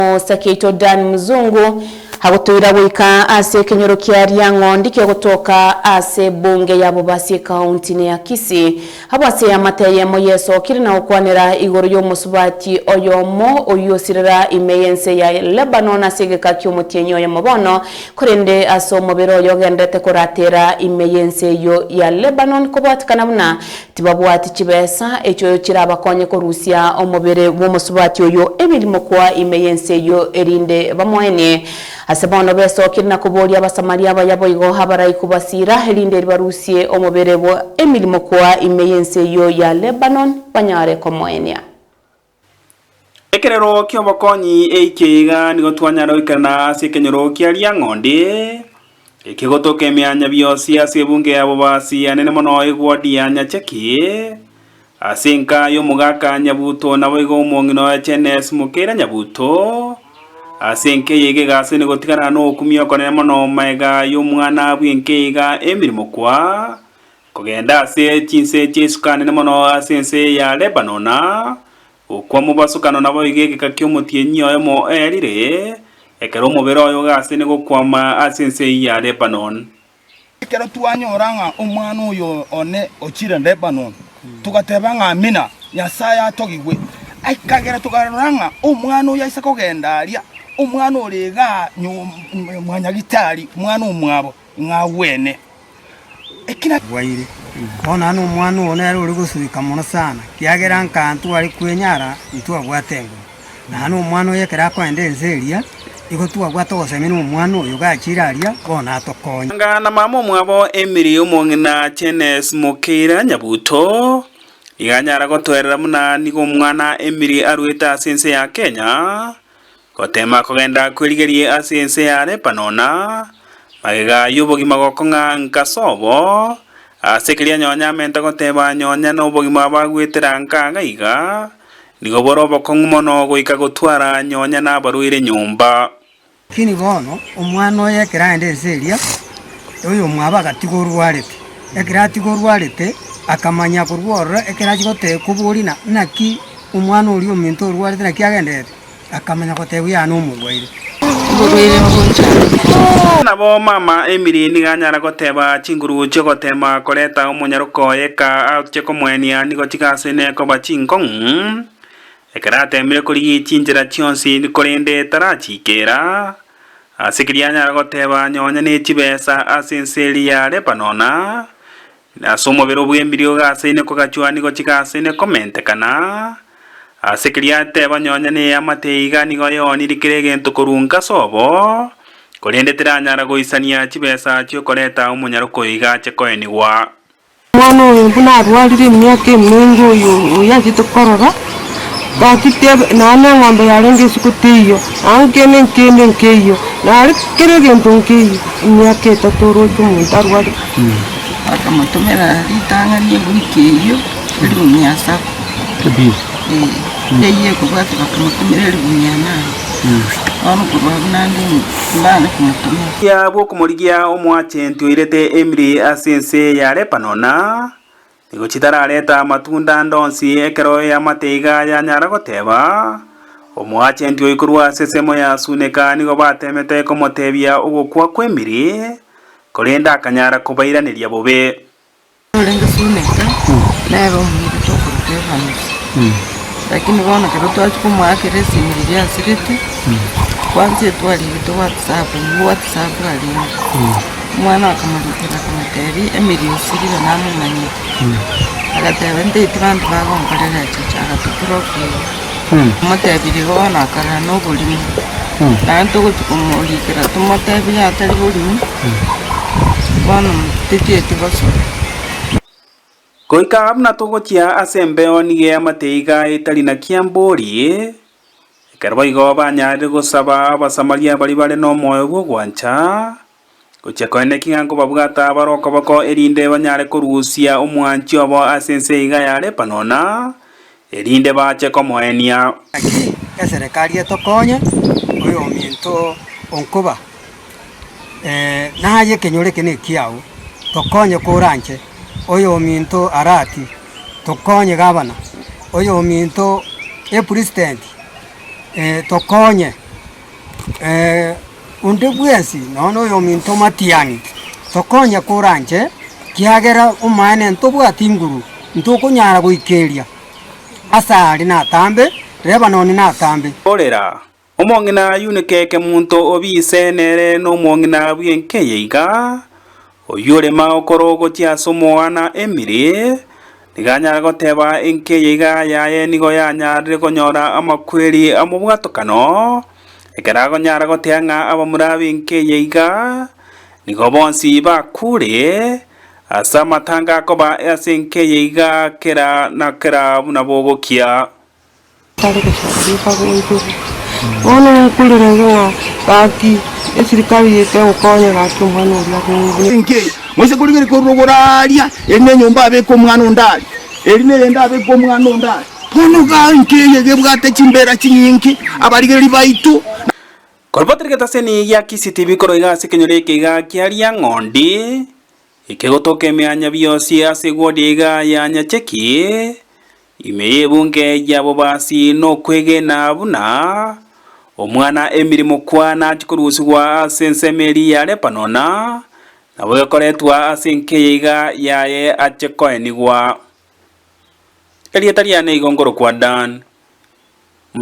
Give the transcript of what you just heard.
Sakeito Dan Mzungu hagutuira wika ase kenyoro kia Riang'ondi kia gutoka ase bunge ya Bobasi kaunti ya Kisii habwase amateye moyeso kirina ukwanira igoro yo musubati oyomo oyosirira imeyense ya Lebanon asegeka kyomutienyo ya mabono kurende aso mobero yogendete kuratera imeyense yo ya Lebanon kubatikana buna tibabwati kibesa ekyo kirabakonye ko Rusia omobere wo musubati oyo ebilimo kwa imeyense yo erinde bamwene asabono beso kirina kuboria abasamaria bayabo igo habarai kubasira erinde ribarusie omobere wo emilimo kwa imeyense yo ya Lebanon banyare komwenia ekerero kyobokonyi eikiga nigo twanyara ikana sekenyoro kia Riang'ondi ekigotoka emyanya byosi ase bunge ya Bobasi anene mono egwadi ya Nyacheki asinka yo mugaka Nyabuto nabo igo omongino ya Chenes Mukera Nyabuto asenke yege gase nigo tigana no kumyo konene mono maega yo mwana bwenkeiga emirimo kwa kugenda ase chinse chesukane ne mono asense ya Lebanona ukwa mubasukano nabo igege kakyomutienyo emo erire ekero mubero oyo gase nigo kwama asense ya Lebanon ekero twanyoranga omwana oyo one ochire Lebanon tugatebanga amina Nyasaye atogigwe aikagera tugaroranga omwana oyo aisa kugenda aria omwana orega mwanyagitari mwana omwabo ngawene ekina waire ona no mwana one ari uri gusubika muno sana kiagera nkantu ari kwenyara ntwa gwatengo na no mwana yekera kwende nzeria iko tuwa gwatogoseme no mwana oyo gachiraria bona atokonya ngana mama omwabo Emily omongina Chenes Mukera Nyabuto iganyara gotwerera muna nigo mwana Emily arweta asense ya Kenya kotema kugenda kwirigerie asense ya Lebanona magega yubogima gokonga nkasobo asekiria nyonya menta goteba nyonya no bogima bagwetera nkanga iga nigo borobo kongumono goika gotwara nyonya na baruire nyumba kini bono omwana oyo ekera ende seria oyo mwaba gatigorwarete ekera tigorwarete akamanya kurwora ekera kigote kuburina naki omwana ori ominto orwarete naki agendete akamanya gotebu ya no murwaire nabo mama Emily niganyara goteba chinguru cyo gotema koreta omunyaruko eka autche komwenia nigo chikasene ko bachinkong ekara temire kuri chinjira chionsi nikorende tarachikera asikiria nyara goteba nyonya ne chibesa asenseli ya Lebanona na somo bero bwembirio gase ne kokachwa nigo chikasene komente kana asekiria teba nyonya ne amateiga nigo yoni rikirege ntukurunka sobo korende tiranyara goisania chibesa cyo koreta omunyaruko iga chekoenigwa mwana oyo buna arwarire emyaka emingi oyo yagitukorora bakitebe nane ng'ombe yarenge isukutiyo ankene nkeyo nari kirege ntunkiyo emyaka etatu orwete omuntu arwari bakamutumira ritang'anie wiki iyo riumia saba yeye kubati bakamutumira riumia nane ya bwo kumurigia omwachenti oirete Emily asense ya Lebanona nigo chitarareta matunda ndonsi ekero ya mateiga ya nyara goteba omwachenti oikurwa sesemo ya suneka nigo batemete komotebia ugukwa kwa Emily korenda akanyara kubairaniria bobe orenga suneka nero mwiri tokurukeva lakini wana kero twachikumwakire simiria asirete kwanza twalibito WhatsApp ali mwana akamurikira kumuteri Emily usirira namumanye agateba ndeti bantu bagonkorera chicha agatuprofi mutebiri bona akara no bulimi nanto gutukumurikira tumutebiri atari bulimi bona tetieti baso koika abna togochia asembe onige amateiga itali na kiambori ekarba igo banyare gosaba abasamaria bari bare no moyo gwancha gocha koene kingango babugata baroko bako erinde banyare kurusia omwanchi obo asense iga ya Lebanona erinde bache komwenia aki eserikali etokonye oyo ominto onkuba naye kenyore kene kiao tokonye kuranche oyo ominto arati tokonye gabana oyo ominto president tokonye unde bwesi nono yo minto matiangi tokonya kuranje kiagera umane ntobwati nguru ntukunyara guikeria asari na tambe reba noni na tambe orera omongina yunekeke muntu obisenere no mongina bwenkeyeiga oyure maokorogo tiaso mwana Emily niganyara goteba enkeyeiga yaye nigo yanyarire konyora amakweri amubwatokano ekera gonyara goteanga abamurabi enkeyeiga nigo bonsi bakure asa matanga koba ase enkeyeiga kera na kera bunabogokia tari kusharifa gunju ona kuliranga baki esirikali yeke ukonye gatu mwana ula kungu Nke mwese kuligere kurogoraria ene nyumba abeko mwana ondali erine yenda abeko mwana ondali pono ga nkeye gebwate chimbera chinyinki abaligeri baitu Kolpatrika taseni ya KCTV koroiga sekenyoreke ga kiaria ng'ondi ikegotoke mianya biosi ase gwodiga ya nyacheki imeye bunge yabo basi no kwege na buna omwana Emily mukwana chikurusigwa ase nsemeri ya Lepanona nabo yakoretwa ase nkeyeiga yaye achekoenigwa elietariane igongoro kwa Dan